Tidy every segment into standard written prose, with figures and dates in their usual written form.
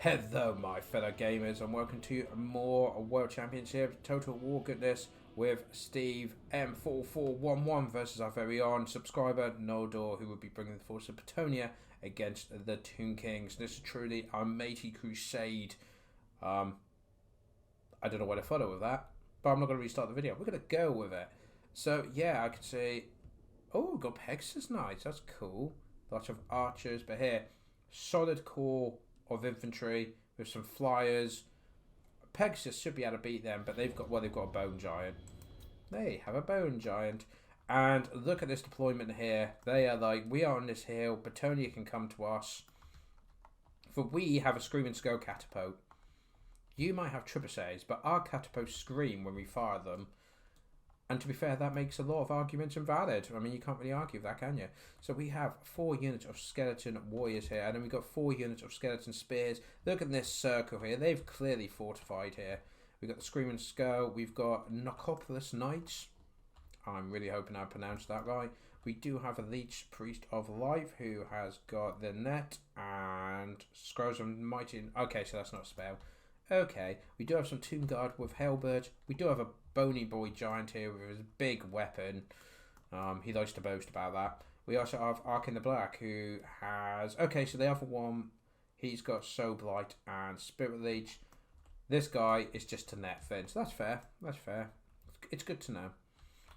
Hello my fellow gamers and welcome to more World Championship Total War goodness with SteveM4411 versus our very own subscriber Noldor, who will be bringing the force of Bretonnia against the Toon Kings. This is truly a mighty crusade. I don't know what to follow with that, but I'm not going to restart the video. We're going to go with it. So yeah, I could say, oh, we've got Pegasus Knights, that's cool. Lots of archers, but here, solid core of infantry with some flyers. Pegasus should be able to beat them, but they've got a bone giant. They have a bone giant. And look at this deployment here. They are like, we are on this hill, Bretonnia can come to us. For we have a screaming skull catapult. You might have trebuchets, but our catapults scream when we fire them. And to be fair, that makes a lot of arguments invalid. I mean, you can't really argue with that, can you? So we have 4 units of skeleton warriors here, and then we've got 4 units of skeleton spears. Look at this circle here. They've clearly fortified here. We've got the Screaming Skull. We've got Narcopolis Knights. I'm really hoping I pronounced that right. We do have a Leech Priest of Life, who has got the net and Scrolls of Mighty. Okay, so that's not a spell. Okay, we do have some Tomb Guard with Halberd. We do have a bony boy giant here with his big weapon. He likes to boast about that. We also have Ark in the Black, who has... Okay, so the other one, he's got Soul Blight and Spirit Leech. This guy is just to net things. That's fair. That's fair. It's good to know.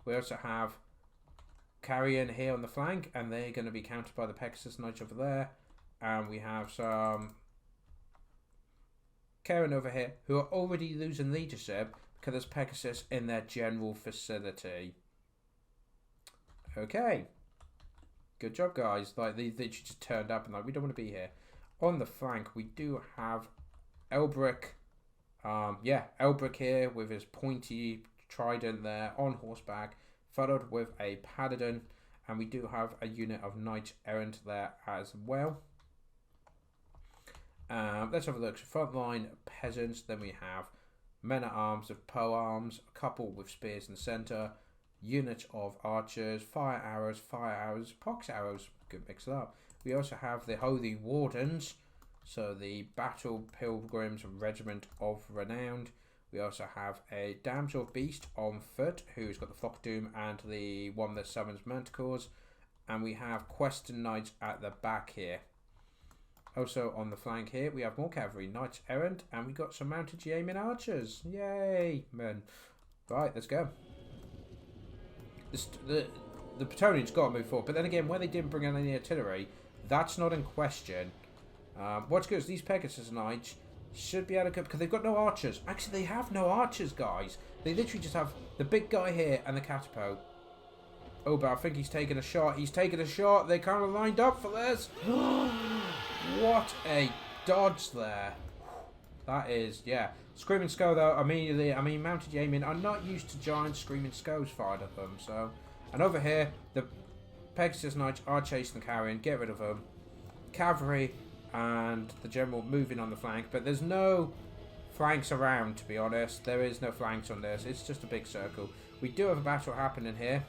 We also have Carrion here on the flank, and they're going to be countered by the Pegasus Knights over there. And we have some Karen over here, who are already losing leadership because there's Pegasus in their general vicinity. Okay. Good job, guys. Like, they just turned up and like, we don't want to be here. On the flank, we do have Elbrick. Elbrick here with his pointy trident there on horseback, followed with a paladin. And we do have a unit of knight errant there as well. Let's have a look. So frontline peasants, then we have men-at-arms with polearms, a couple with spears in the centre, units of archers, fire arrows, pox arrows, good mix it up. We also have the Holy Wardens, so the Battle Pilgrims Regiment of Renown. We also have a Damsel Beast on foot, who's got the Flock of Doom and the one that summons Manticores. And we have Questing Knights at the back here. Also on the flank here, we have more cavalry, knights errant, and we got some mounted yeoman archers. Yay, man! Right, let's go. The Bretonians got to move forward, but then again, when they didn't bring in any artillery, that's not in question. What's good is these Pegasus Knights should be able to go, because they've got no archers. Actually, they have no archers, guys. They literally just have the big guy here and the catapult. Oh, but I think he's taking a shot. He's taking a shot. They kind of lined up for this. What a dodge there. That is, yeah. Screaming Skull, though, immediately, I mean, mounted yeomen are not used to giant Screaming Skulls fired at them, so. And over here, the Pegasus Knights are chasing the carrion. Get rid of them. Cavalry and the general moving on the flank, but there's no flanks around, to be honest. There is no flanks on this. It's just a big circle. We do have a battle happening here.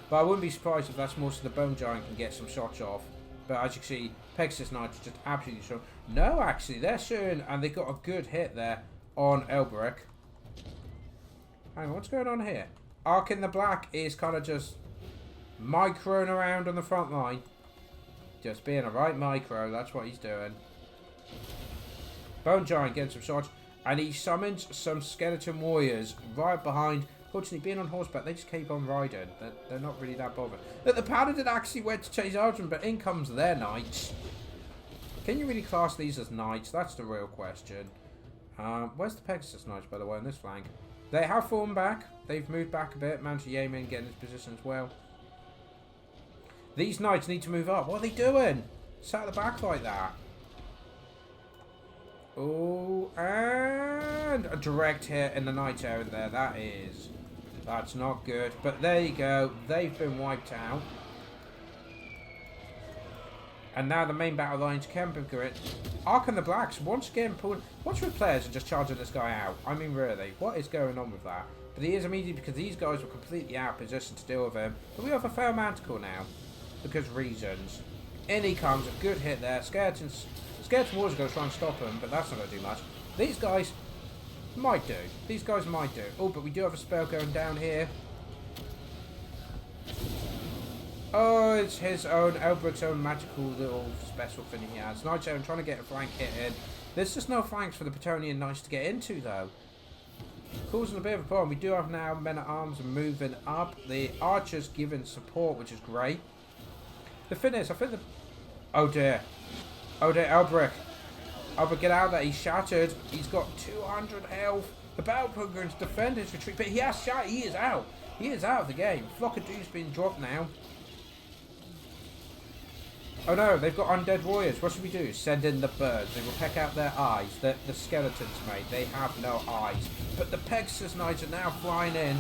But I wouldn't be surprised if that's most of the Bone Giant can get some shots off. But as you can see, Pegasus Knights are just absolutely strong. No, actually, they're shooting, and they got a good hit there on Elbrick. Hang on, what's going on here? Ark in the Black is kind of just microing around on the front line. Just being a right micro, that's what he's doing. Bone Giant getting some shots, and he summons some skeleton warriors right behind. Fortunately, being on horseback, they just keep on riding. They're not really that bothered. Look, the paladin actually went to chase Arjun, but in comes their knights. Can you really class these as knights? That's the real question. Where's the Pegasus Knights, by the way, on this flank? They have fallen back. They've moved back a bit. Mounted yeomen getting his position as well. These knights need to move up. What are they doing? Sat at the back like that. Oh, and a direct hit in the knight errant there. That's not good. But there you go. They've been wiped out. And now the main battle lines can be great. Ark and the Blacks once again pulling. What's with players are just charging this guy out? I mean, really, what is going on with that? But he is immediately because these guys were completely out of position to deal with him. But we have a fair manticore now because reasons. In he comes, a good hit there. Skeleton scared towards go try and stop them, but that's not going to do much. These guys might do. These guys might do. Oh, but we do have a spell going down here. Oh, it's his own, Elbric's own magical little special thing he has. Nightshade, I'm trying to get a flank hit in. There's just no flanks for the Bretonnian Knights to get into, though. Causing a bit of a problem. We do have now men-at-arms moving up. The archers giving support, which is great. The thing is, I think the... Oh, dear. Oh, dear, Elbrick. Elbrick, get out of there. He's shattered. He's got 200 health. The battle program's defend his retreat, but he has shattered. He is out. He is out of the game. Flock of Doom's been dropped now. Oh no, they've got undead warriors. What should we do? Send in the birds. They will peck out their eyes. The skeletons, mate. They have no eyes. But the Pegasus Knights are now flying in.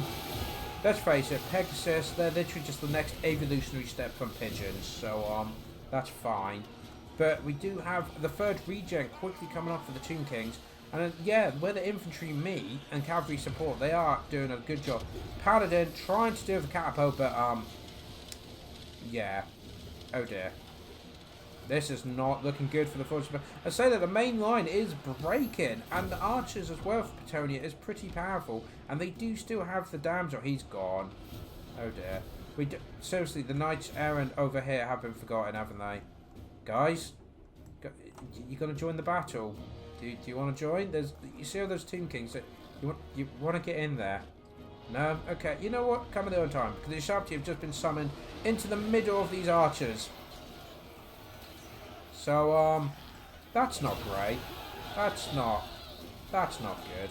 Let's face it, Pegasus, they're literally just the next evolutionary step from pigeons. So, that's fine. But we do have the third regen quickly coming up for the Tomb Kings. And yeah, where the infantry meet and cavalry support, they are doing a good job. Paladin trying to do the catapult, but, yeah. Oh dear. This is not looking good for the force. I say that the main line is breaking, and the archers as well for Bretonnia is pretty powerful, and they do still have the damsel. He's gone. Oh dear. Seriously, the knights errant over here have been forgotten, haven't they? Guys, you gonna join the battle? Do you want to join? You see all those Tomb Kings? You want to get in there? No? Okay. You know what? Come at their own time, because the Sharptie have just been summoned into the middle of these archers. So, that's not great. That's not good.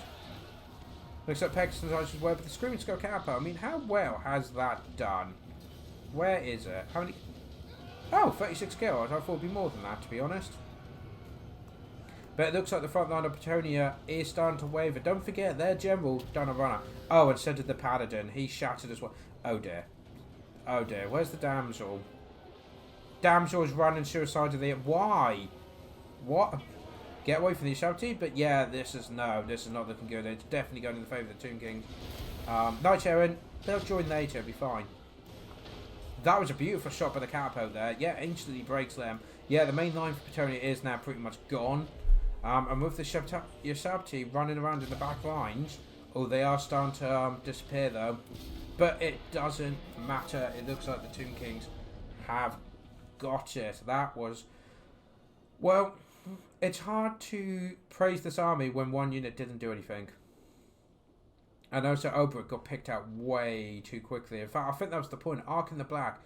Looks like Pegasus Archers were, but the Screaming Skull Catapult, I mean, how well has that done? Where is it? How many? Oh, 36 kills. I thought it would be more than that, to be honest. But it looks like the front line of Bretonnia is starting to waver. Don't forget, their general done a runner. Oh, and so did the Paladin. He shattered as well. Oh, dear. Oh, dear. Where's the damsel? Damsel is running suicidally. Why? What? Get away from the Sheltie? But yeah, this is not looking good. It's definitely going in the favour of the Tomb Kings. Knight Errant, they'll join later, it'll be fine. That was a beautiful shot by the catapult there. Yeah, instantly breaks them. Yeah, the main line for Bretonnia is now pretty much gone. And with the Sheltie running around in the back lines, oh, they are starting to disappear though. But it doesn't matter. It looks like the Tomb Kings have got it. That was... Well, it's hard to praise this army when one unit didn't do anything. And also Oberyn got picked out way too quickly. In fact, I think that was the point. Ark in the Black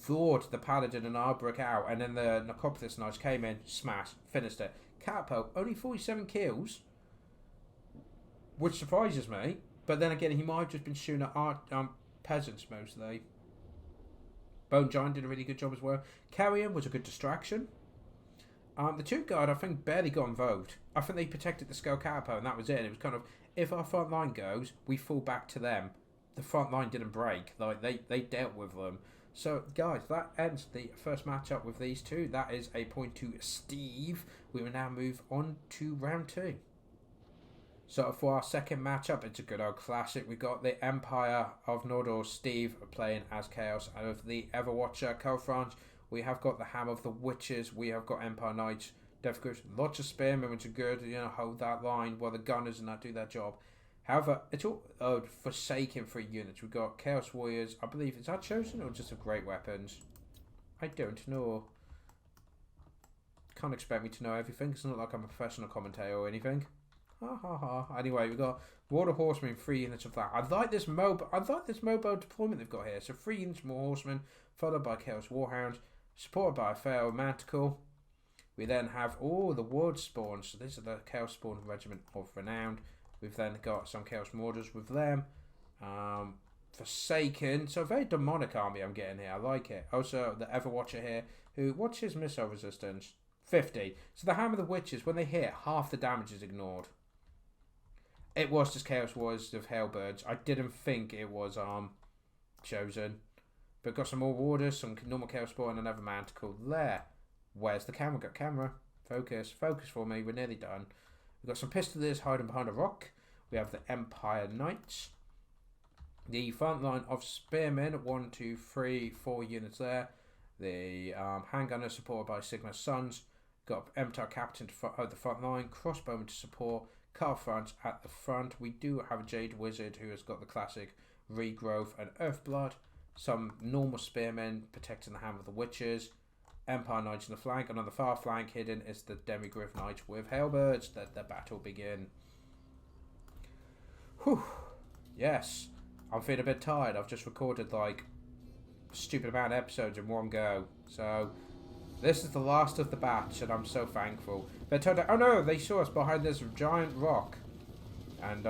lured the Paladin and Arbrick out, and then the Necropolis Knights came in, smashed, finished it. Catapult, only 47 kills, which surprises me. But then again, he might have just been shooting at peasants mostly. Bone Giant did a really good job as well. Carrion was a good distraction. The Tomb Guard, I think, barely got involved. I think they protected the Skull Catapult, and that was it. It was kind of, if our front line goes, we fall back to them. The front line didn't break. Like, they dealt with them. So, guys, that ends the first matchup with these two. That is a point to Steve. We will now move on to round 2. So, for our second matchup, it's a good old classic. We got the Empire of Noldor, Steve, playing as Chaos. And with the Everwatcher, Kelfrange, we have got the Hammer of the Witches. We have got Empire Knights, Death Grips, lots of Spearmen, which are good. You know, hold that line while the Gunners and that do their job. However, it's all Forsaken 3 units. We've got Chaos Warriors. I believe, is that chosen or just of great weapons? I don't know. Can't expect me to know everything. It's not like I'm a professional commentator or anything. Ha ha ha. Anyway, we've got Water Horsemen, 3 units of that. I like this mobile deployment they've got here. So 3 units more Horsemen, followed by Chaos Warhounds, supported by a Feral Manticle. We then have all the Ward Spawns. So these are the Chaos Spawn Regiment of Renown. We've then got some Chaos Mordors with them. Forsaken. So a very demonic army I'm getting here. I like it. Also, the Everwatcher here, who, what's his missile resistance? 50. So the Hammer of the Witches, when they hit, half the damage is ignored. It was just Chaos Warriors of Hellbirds. I didn't think it was chosen. But got some more Warders, some normal Chaos Spawn, and another Manticle there. Where's the camera? Got camera. Focus. Focus for me. We're nearly done. We've got some Pistoliers hiding behind a rock. We have the Empire Knights. The front line of Spearmen. 1, 2, 3, 4 units there. The Handgunner supported by Sigma's Sons. Got Empire Captain at the front line, Crossbowman to support, Karl Franz at the front. We do have a Jade Wizard who has got the classic Regrowth and Earthblood. Some normal Spearmen protecting the Hammer of the Witches. Empire Knights in the flank, and on the far flank hidden is the Demigryph Knights with Halberds. Let the battle begin. Whew. Yes. I'm feeling a bit tired. I've just recorded like a stupid amount of episodes in one go. So this is the last of the batch, and I'm so thankful. They turned out, oh no, they saw us behind this giant rock. And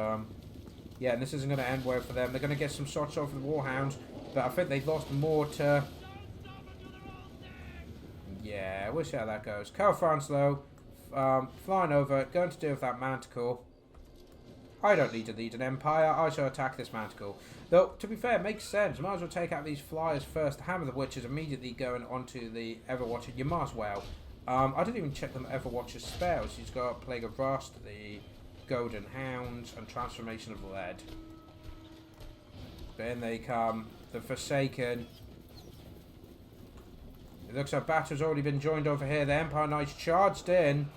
yeah, and this isn't going to end well for them. They're going to get some shots off the Warhounds, but I think they've lost mortar. Yeah, we'll see how that goes. Karl Franz though, flying over, going to deal with that Manticore. I don't need to lead an empire, I shall attack this Manticore. Though, to be fair, it makes sense. Might as well take out these flyers first. The Hammer of the Witch is immediately going onto the Everwatcher. You might as well. I didn't even check them Everwatcher's spells. He's got Plague of Rust, the Golden Hounds, and Transformation of Lead. But in they come. The Forsaken. It looks like battle's already been joined over here. The Empire Knights charged in.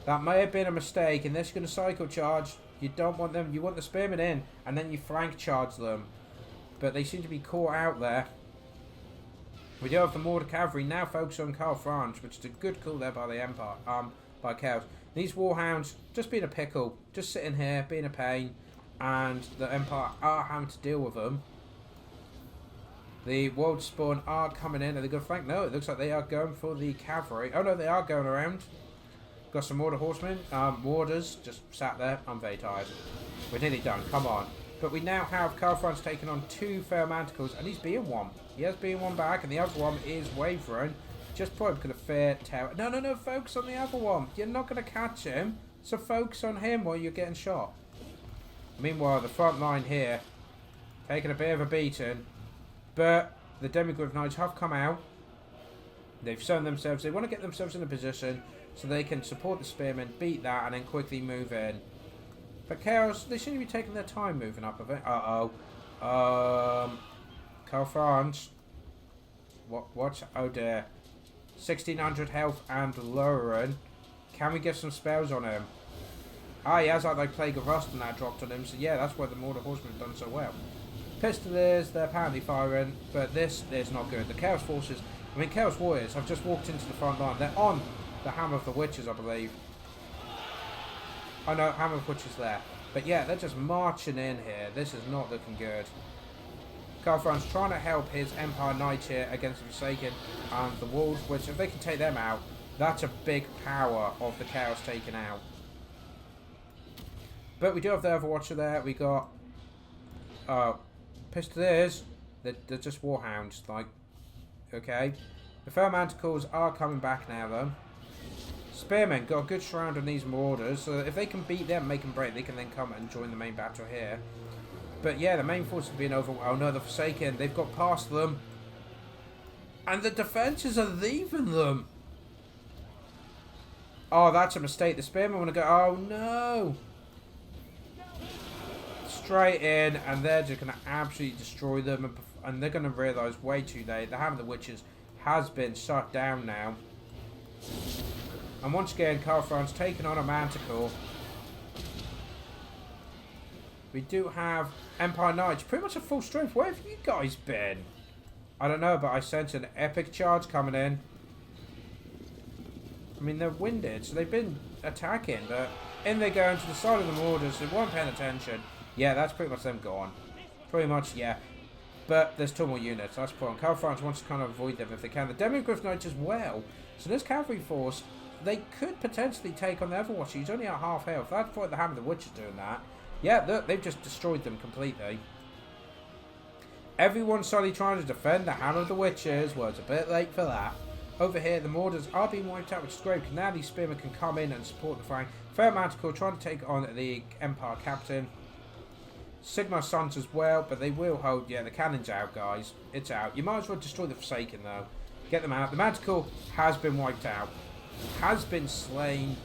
That may have been a mistake, and they're just going to cycle charge. You don't want them, you want the Spearmen in, and then you flank charge them. But they seem to be caught out there. We do have the Mortar Cavalry now focus on Karl Franz, which is a good call there by the Empire, by Chaos. These Warhounds just being a pickle, just sitting here, being a pain, and the Empire are having to deal with them. The World Spawn are coming in. Are they going to flank? No, it looks like they are going for the cavalry. Oh no, they are going around. Got some Mortar Horsemen. Warders just sat there. I'm very tired. We're nearly done. Come on. But we now have Karl Franz taking on 2 Fair Manticles, and he's being one. He has being one back, and the other one is wavering. Just probably because of Fair Tower. No, no, no. Focus on the other one. You're not going to catch him. So focus on him while you're getting shot. Meanwhile, the front line here, taking a bit of a beating. But the Demigryph Knights have come out. They've shown themselves. They want to get themselves in a position so they can support the Spearmen, beat that, and then quickly move in. But Chaos, they seem to be taking their time moving up a bit. Uh-oh. Karl Franz. What? Oh dear. 1600 health and lowering. Can we get some spells on him? Ah, he has like Plague of Rust and that dropped on him. So yeah, that's why the Mortar Horsemen have done so well. Pistoliers, they're apparently firing, but this is not good. The Chaos Forces, I mean Chaos Warriors, have just walked into the front line. They're on the Hammer of the Witches, I believe. Oh no, Hammer of the Witches there. But yeah, they're just marching in here. This is not looking good. Karl Franz trying to help his Empire Knights here against the Forsaken and the Wolves, which if they can take them out, that's a big power of the Chaos taken out. But we do have the Overwatcher there. We got Pistoliers. They're just Warhounds, like, okay. The Fair Manticles are coming back now, though. Spearmen got a good surround on these Marauders, so if they can beat them, make them break, they can then come and join the main battle here. But yeah, the main force is being over. Oh no, the Forsaken, they've got past them. And the defences are leaving them. Oh, that's a mistake. The Spearmen want to go, oh no. Straight in, and they're just going to absolutely destroy them, and they're going to realise way too late. The Hammer of the Witches has been shut down now. And once again, Karl Franz taking on a Manticore. We do have Empire Knights, pretty much at full strength. Where have you guys been? I don't know, but I sense an epic charge coming in. I mean, they're winded, so they've been attacking, but in they go into the side of the Marauders. They weren't paying attention. Yeah, that's pretty much them gone. Pretty much, yeah. But there's 2 more units. That's the problem. Karl Franz wants to kind of avoid them if they can. The Demigryph Knights as well. So this cavalry force, they could potentially take on the Overwatch. He's only at half health. That's why the Hammer of the Witch is doing that. Yeah, look, they've just destroyed them completely. Everyone's suddenly trying to defend the Hammer of the Witches. Well, it's a bit late for that. Over here, the Marauders are being wiped out, which is great, because now these Spearmen can come in and support the flank. Fair Manticore trying to take on the Empire Captain. Sigmar Sons as well, but they will hold. Yeah, the cannon's out, guys. It's out. You might as well destroy the Forsaken, though. Get them out. The Manticore has been wiped out. Has been slain.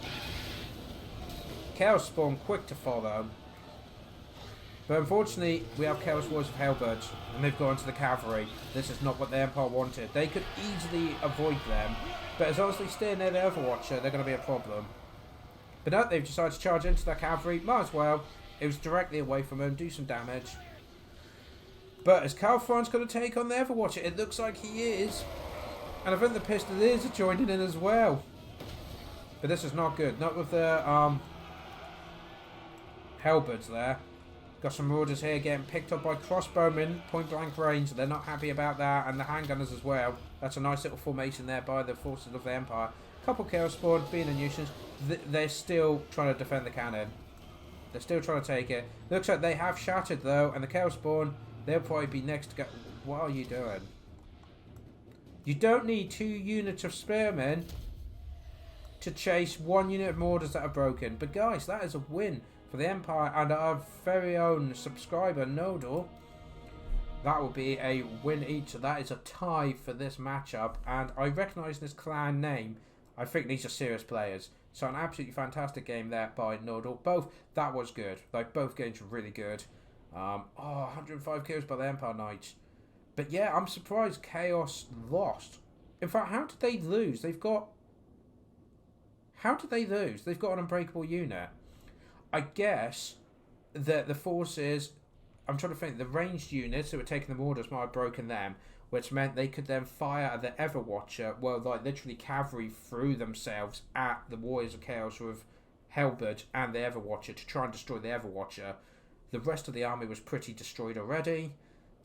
Chaos Spawn quick to follow. But unfortunately, we have Chaos Warriors of Halberds, and they've gone to the cavalry. This is not what the Empire wanted. They could easily avoid them, but as long as they stay near the Overwatcher, they're going to be a problem. But no, they've decided to charge into that cavalry. Might as well. It was directly away from them, do some damage. But is Calfron's going to take on the Overwatcher? It looks like he is. And I think the Pistoliers are joining in as well. But this is not good. Not with the Halberds there. Got some Marauders here getting picked up by crossbowmen, point blank range. They're not happy about that, and the handgunners as well. That's a nice little formation there by the forces of the Empire. Couple Chaos Spawn being a nuisance. They're still trying to defend the cannon. They're still trying to take it. Looks like they have shattered though, and the Chaos Spawn, they'll probably be next to go. What are you doing? You don't need 2 units of spearmen to chase 1 unit of Marauders that are broken. But guys, that is a win for the Empire and our very own subscriber Noldor. That will be a win each. So that is a tie for this matchup, and I recognise this clan name. I think these are serious players. So an absolutely fantastic game there by Noldor. Both, that was good. Like, both games were really good. 105 kills by the Empire Knights. But yeah, I'm surprised Chaos lost. In fact, how did they lose? They've got... How did they lose? They've got an unbreakable unit. I guess that the forces... I'm trying to think. The ranged units who were taking the Marauders might have broken them, which meant they could then fire at the Everwatcher, well, like literally cavalry through themselves at the Warriors of Chaos with Halberd and the Everwatcher to try and destroy the Everwatcher. The rest of the army was pretty destroyed already.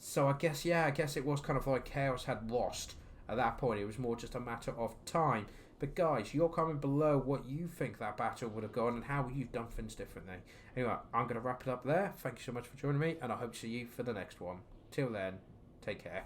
So I guess, yeah, I guess it was kind of like Chaos had lost at that point. It was more just a matter of time. But guys, you're comment below what you think that battle would have gone and how you've done things differently. Anyway, I'm going to wrap it up there. Thank you so much for joining me, and I hope to see you for the next one. Till then, take care.